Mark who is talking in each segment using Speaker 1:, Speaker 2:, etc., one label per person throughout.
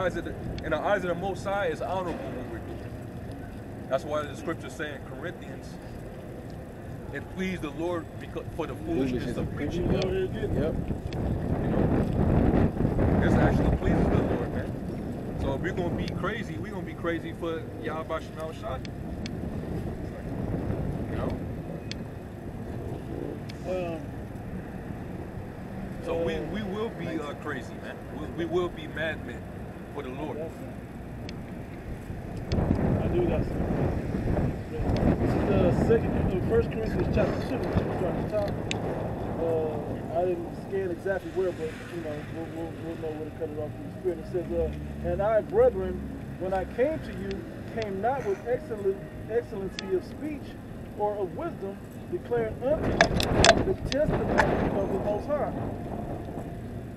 Speaker 1: in the eyes of the Most High, it's honorable what we're doing. That's why the scripture saying in Corinthians, it pleased the Lord because for the foolishness of preaching.
Speaker 2: Yep.
Speaker 1: You know, this actually pleases the Lord, man. So if we're gonna be crazy, we're gonna be crazy for Yahweh Shema Shai. You know. So we will be crazy, man. We will be madmen for the Lord.
Speaker 2: I do that. This is the second, 1 Corinthians chapter 2, from the top. I didn't scan exactly where, but you know, we'll know where to cut it off from the Spirit. It says, and I, brethren, when I came to you, came not with excellency of speech or of wisdom, declaring unto you the testimony of the Most High.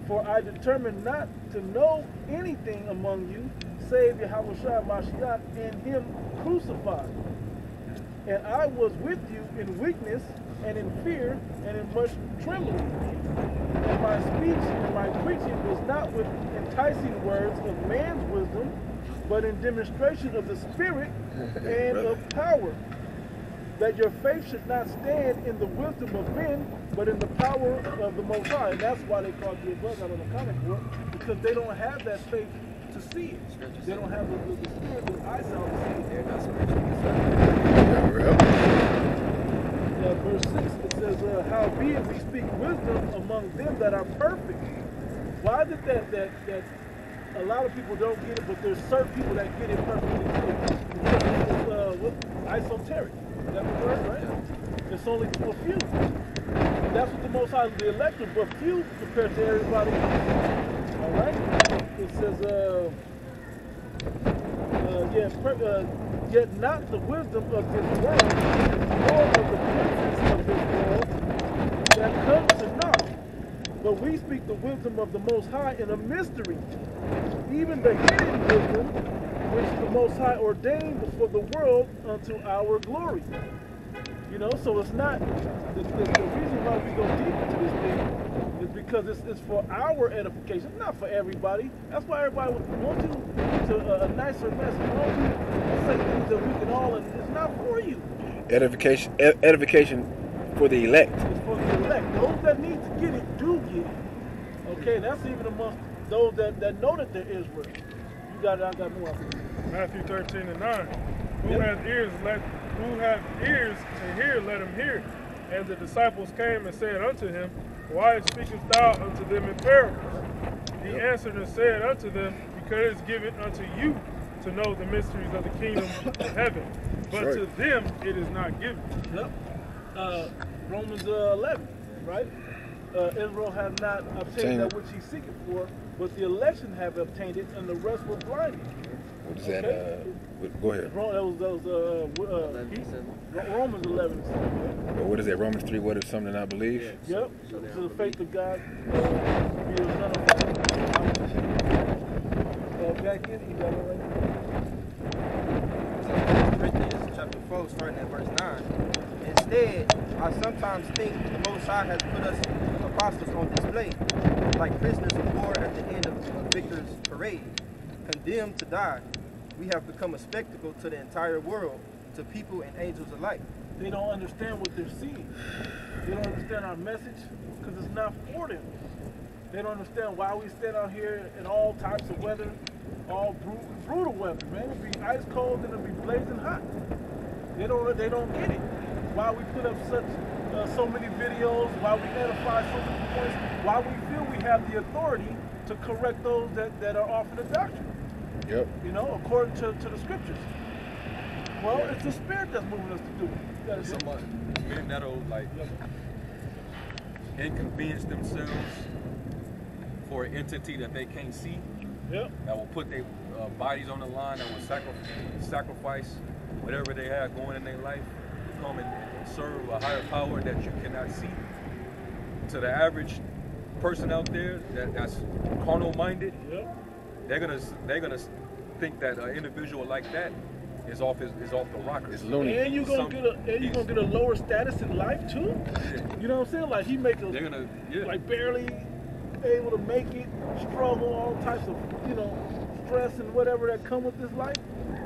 Speaker 2: For I determined not to know anything among you, save Yahushua Mashiach and him crucified. And I was with you in weakness and in fear and in much trembling. And my speech and my preaching was not with enticing words of man's wisdom, but in demonstration of the Spirit and of power, that your faith should not stand in the wisdom of men, but in the power of the Most High. And that's why they call you a bug out on the comic book, because they don't have that faith to see it. They don't have the Spirit, the eyesight to see it.
Speaker 3: They're not spiritually
Speaker 2: Verse 6, it says, howbeit we speak wisdom among them that are perfect. Why is it that a lot of people don't get it, but there's certain people that get it perfectly? Because it's esoteric. Is that the word, right? It's only to a few. That's what the Most High, the elect, but few compared to everybody else. All right? It says, yet not the wisdom of this world, nor of the princes of this world that comes to naught. But we speak the wisdom of the Most High in a mystery, even the hidden wisdom which the Most High ordained before the world unto our glory. You know, so it's not, the reason why we go deep into this thing is because it's for our edification, not for everybody. That's why everybody wants you to a nicer message. Wants you to say things that we can all, and it's not for you.
Speaker 3: Edification for the elect.
Speaker 2: It's for the elect. Those that need to get it, do get it. Okay, that's even amongst those that know that they're Israel. You got it, I got more.
Speaker 4: Matthew 13:9. Who has ears to hear, let him hear. And the disciples came and said unto him, why speakest thou unto them in parables? He answered and said unto them, because it is given unto you to know the mysteries of the kingdom of heaven, but to them it is not given.
Speaker 2: Yep. Romans 11, right? Israel have not obtained that which he seeketh for, but the election have obtained it, and the rest were blinded.
Speaker 3: What is that? Go ahead.
Speaker 2: Romans 11.
Speaker 3: Well, what is that? Romans 3, what is something I believe?
Speaker 2: Yep. To the faith of God, be a son of God. Back in, you got it right there.
Speaker 5: Corinthians chapter 4, starting at verse 9. Instead, I sometimes think the Most High has put us apostles on display, like prisoners of war at the end of a victor's parade, condemned to die. We have become a spectacle to the entire world, to people and angels alike.
Speaker 2: They don't understand what they're seeing. They don't understand our message because it's not for them. They don't understand why we stand out here in all types of weather, all brutal weather, man. It'll be ice cold and it'll be blazing hot. They don't get it. Why we put up so many videos, why we edify so many points, why we feel we have the authority to correct those that are off of the doctrine.
Speaker 3: Yep.
Speaker 2: You know, according to the scriptures. Well, it's the Spirit that's moving us to do it.
Speaker 1: So much men that'll like inconvenience themselves for an entity that they can't see.
Speaker 2: Yep.
Speaker 1: That will put their bodies on the line. That will sacrifice whatever they have going in their life to come and serve a higher power that you cannot see. To the average person out there that's carnal-minded,
Speaker 2: yep,
Speaker 1: they're gonna think that an individual like that is off the rocker.
Speaker 3: It's loony.
Speaker 2: And you're gonna get a lower status in life too.
Speaker 1: Yeah.
Speaker 2: You know what I'm saying? Like he make a like barely able to make it, struggle, all types of stress and whatever that come with this life.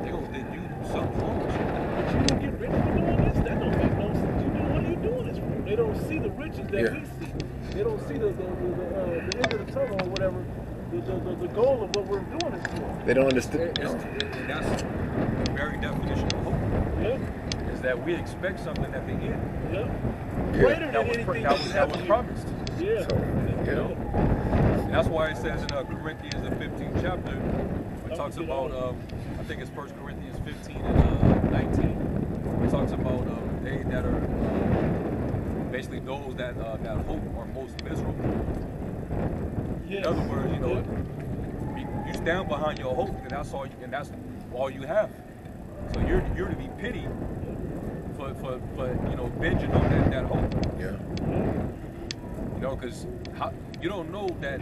Speaker 1: They gonna think you something wrong with you.
Speaker 2: But you don't get rich for doing this. That don't make no sense. What are you doing this for? They don't see the riches that we see. They don't see the end of the tunnel or whatever. The goal of what we're doing is for.
Speaker 3: They don't understand.
Speaker 1: And that's the very definition of hope.
Speaker 2: Yeah.
Speaker 1: Is that we expect something at the end
Speaker 2: Yeah. Greater than
Speaker 1: that was,
Speaker 2: anything
Speaker 1: that was promised.
Speaker 2: Yeah.
Speaker 3: So,
Speaker 1: You know? And that's why it says in Corinthians, the 15th chapter, it talks about, I think it's 1 Corinthians 15 and 19. It talks about they that are basically those that hope are most miserable.
Speaker 2: Yes.
Speaker 1: In other words, you know, you stand behind your hope, and that's all you have. So you're to be pitied for you know, binging on that hope.
Speaker 3: yeah.
Speaker 1: You know, because you don't know that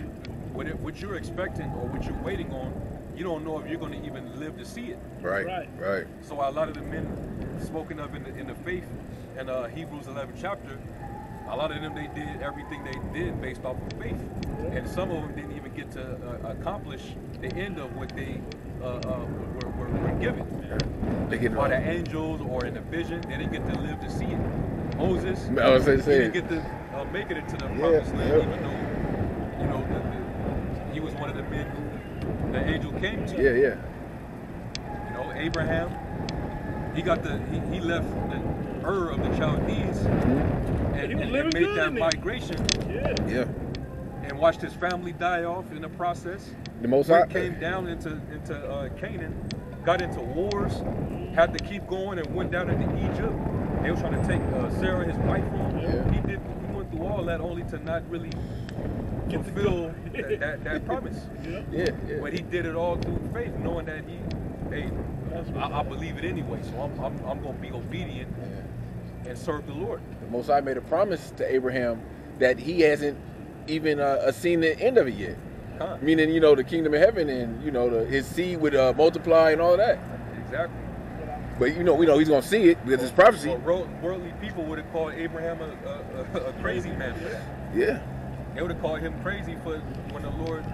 Speaker 1: what you're expecting or what you're waiting on, you don't know if you're going to even live to see it.
Speaker 3: Right.
Speaker 1: So a lot of the men spoken of in the faith in Hebrews 11 chapter, a lot of them, they did everything they did based off of faith. And some of them didn't even get to accomplish the end of what they were given.
Speaker 3: They get
Speaker 1: By the angels or in a vision, they didn't get to live to see it. Moses,
Speaker 3: I was
Speaker 1: he
Speaker 3: saying.
Speaker 1: didn't get to make it into the promised land, even though, you know, he was one of the men who the angel came to.
Speaker 3: Yeah.
Speaker 1: You know, Abraham, he left the Ur of the Chaldees and made that migration
Speaker 2: Yeah.
Speaker 1: and watched his family die off in the process.
Speaker 3: The Most
Speaker 1: He
Speaker 3: High
Speaker 1: came down into Canaan, got into wars, had to keep going, and went down into Egypt. They were trying to take Sarah, his wife, from him. He went through all that only to not really fulfill that promise.
Speaker 3: Yeah.
Speaker 1: But he did it all through faith, knowing that I believe it anyway. So I'm gonna be obedient and serve the Lord.
Speaker 3: The Most High made a promise to Abraham that he hasn't even seen the end of it yet. Meaning, you know, the kingdom of heaven, and you know, his seed would multiply and all that.
Speaker 1: Exactly.
Speaker 3: But you know, we know he's gonna see it because it's prophecy.
Speaker 1: Well, worldly people would have called Abraham a crazy man for that.
Speaker 3: Yeah.
Speaker 1: They would have called him crazy for when the Lord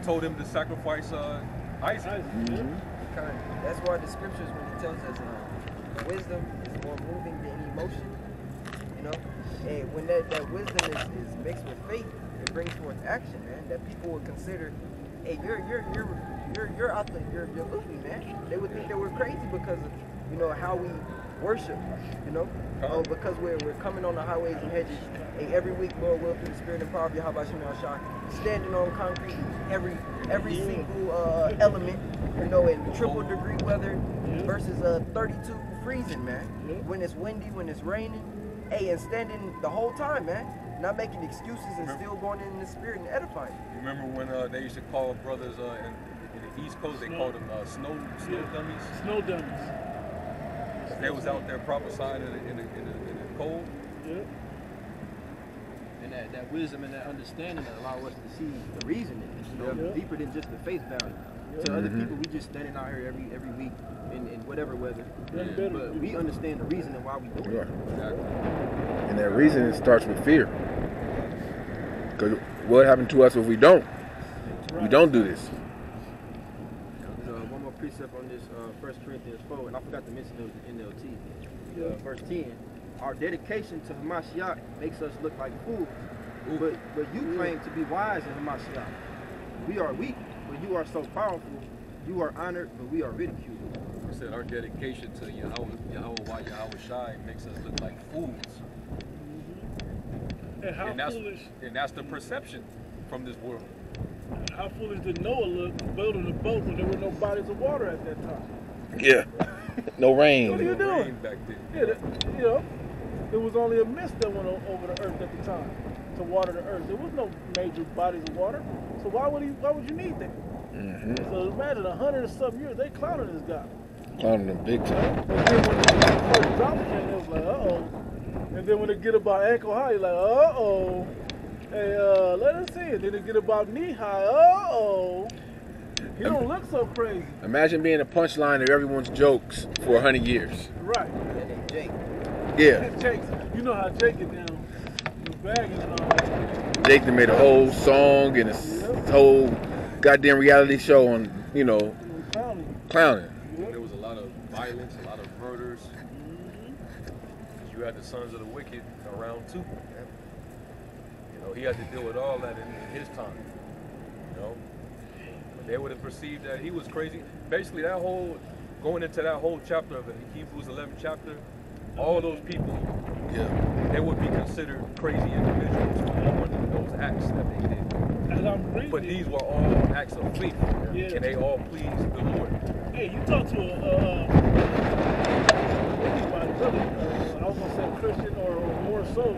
Speaker 1: told him to sacrifice Isaac.
Speaker 5: That's why the scriptures, when it tells us wisdom is more moving than emotion, you know, and when that wisdom is mixed with faith, it brings forth action, man. That people would consider, hey, you're out there, you're goofy, man. They would think that we're crazy because of, you know, how we worship, you know, because we're coming on the highways and hedges. Hey, every week, Lord will, through the spirit and power of Yahweh Shemel Shah, standing on concrete, every single element, you know, in triple degree weather versus 32 freezing, man. When it's windy, when it's raining, hey, and standing the whole time, man. Not making excuses and still going in the spirit and edifying.
Speaker 1: Remember when they used to call brothers in the East Coast, they called them snow dummies?
Speaker 2: Snow dummies.
Speaker 1: They was out there prophesying in the cold.
Speaker 2: Yeah.
Speaker 5: And that wisdom and that understanding that allow us to see the reasoning, you know, deeper than just the face value. To other people, we just standing out here every week in whatever weather. But we understand the reason and why we do it.
Speaker 1: Exactly.
Speaker 3: And that reason starts with fear. Because what happened to us if we don't? We don't do this.
Speaker 5: There's one more precept on this 1 Corinthians 4, and I forgot to mention it in NLT. Verse 10. Our dedication to Hamashiach makes us look like fools, but you claim to be wise in Hamashiach. We are weak, but you are so powerful. You are honored, but we are ridiculed.
Speaker 1: I said our dedication to Yahweh Shai makes us look like fools.
Speaker 2: And how foolish.
Speaker 1: And that's the perception from this world.
Speaker 2: How foolish did Noah look building a boat when there were no bodies of water at that time?
Speaker 3: Yeah. No rain.
Speaker 2: What are you doing?
Speaker 1: Rain back then.
Speaker 2: Yeah, you know, there was only a mist that went over the earth at the time to water the earth. There was no major bodies of water, so why would you need that? So imagine 100 and some years they clowning this guy.
Speaker 3: Clowning them big time.
Speaker 2: And then when the first drought came, it was like, and then when they get about ankle high, you're like, Hey, let us see it. Then they get about knee high, He don't look so crazy.
Speaker 3: Imagine being a punchline of everyone's jokes for 100 years.
Speaker 2: Right.
Speaker 5: And then Jake.
Speaker 3: Yeah.
Speaker 2: Jake, you know how Jake get down the baggage and all that.
Speaker 3: Jake made a whole song and a whole goddamn reality show on you know,
Speaker 2: Clowning.
Speaker 3: clowning.
Speaker 1: There was a lot of violence, a lot of murders. You had the sons of the wicked around too. You know, he had to deal with all that in his time. You know, but they would have perceived that he was crazy. Basically, that whole going into that whole chapter of it, Hebrews 11 chapter, all those people, they would be considered crazy individuals for those acts that they did.
Speaker 2: And I'm reading
Speaker 1: But
Speaker 2: it.
Speaker 1: these were all acts of faith, and they all pleased the Lord.
Speaker 2: Hey, you talk to anybody, really, I was gonna say Christian or more so,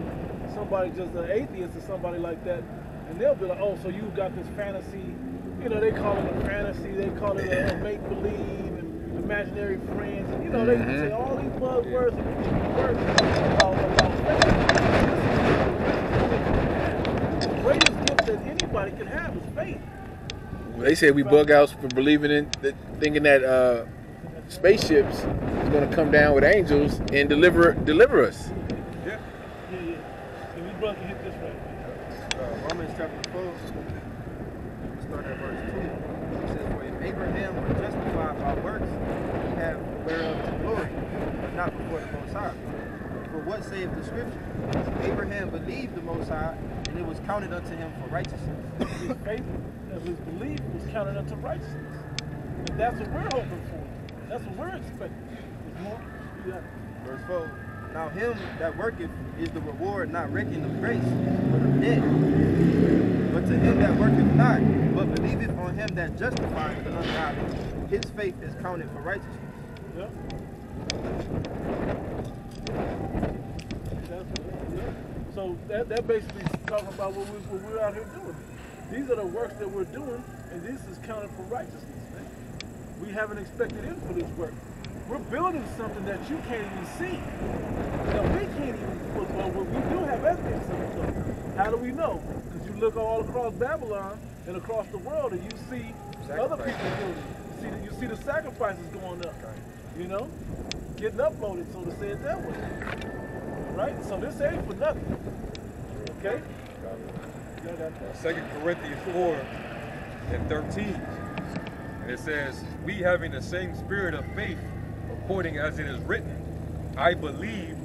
Speaker 2: somebody just an atheist or somebody like that, and they'll be like, oh, so you got this fantasy, you know, they call it a fantasy, they call it a make-believe and imaginary friends, and you know, they say all these buzzwords and words about faith. The greatest gift that anybody can have is faith.
Speaker 3: They said we bug outs for believing in, thinking that spaceships is going to come down with angels and deliver us.
Speaker 2: Yeah. And we brother hit this right.
Speaker 5: Romans chapter 4, start at verse 2. It says, for if Abraham were justified by works, he had whereof to glory, but not before the Most High. For what saith the Scripture? Abraham believed the Most High, and it was counted unto him for righteousness.
Speaker 2: His faith, as his belief, was counted unto righteousness. And that's what we're hoping for. That's what we're expecting. It's more,
Speaker 5: Verse 4. Now him that worketh is the reward not reckoned of grace, but of debt. But to him that worketh not, but believeth on him that justifieth the ungodly, his faith is counted for righteousness.
Speaker 2: Yeah. So that basically is talking about what we're out here doing. These are the works that we're doing, and this is counted for righteousness, man. We haven't expected in for this work. We're building something that you can't even see. Now, we can't even, well, we do have evidence of it. How do we know? Because you look all across Babylon and across the world, and you see other people doing it. You see the sacrifices going up, you know, getting uploaded, so to say it that way. Right? So this ain't for nothing. Okay?
Speaker 1: 2 Corinthians 4 and 13. And it says, we having the same spirit of faith, according as it is written, I believed